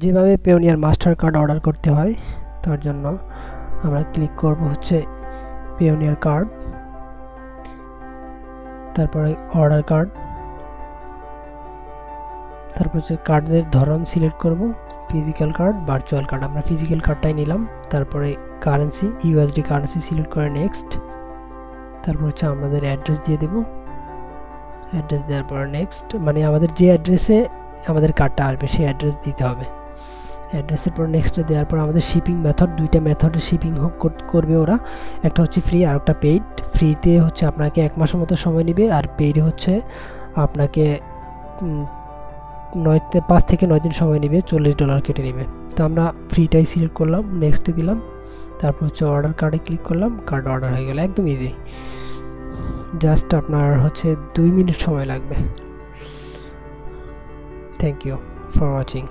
যেভাবে Payoneer master card order করতে হয় তার জন্য আমরা ক্লিক করব হচ্ছে পেওনিয়ার কার্ড, তারপরে অর্ডার কার্ড, তারপর হচ্ছে কার্ডের ধরন সিলেক্ট করব, ফিজিক্যাল কার্ড, ভার্চুয়াল কার্ড। আমরা ফিজিক্যাল কার্ডটাই নিলাম। তারপরে কারেন্সি ইউএসডি কারেন্সি সিলেক্ট করে নেক্সট। তারপর হচ্ছে আমাদের অ্যাড্রেস দিয়ে দেব, অ্যাড্রেস দেওয়ার পর নেক্সট, মানে আমাদের যে অ্যাড্রেসে আমাদের কার্ডটা আসবে সেই অ্যাড্রেস দিতে হবে। অ্যাড্রেসের পর নেক্সটে দেওয়ার পর আমাদের শিপিং মেথড, দুইটা মেথডে শিপিং করবে ওরা, একটা হচ্ছে ফ্রি আর একটা পেইড। ফ্রিতে হচ্ছে আপনাকে 1 মাসের মতো সময় নেবে, আর পেইডে হচ্ছে আপনাকে 5 থেকে 9 দিন সময় নেবে, $40 কেটে নেবে। তো আমরা ফ্রিটাই সিলেক্ট করলাম, নেক্সটে দিলাম, তারপর হচ্ছে অর্ডার কার্ডে ক্লিক করলাম, কার্ড অর্ডার হয়ে গেল। একদম ইজি, জাস্ট আপনার হচ্ছে 2 মিনিট সময় লাগবে। Thank you for watching.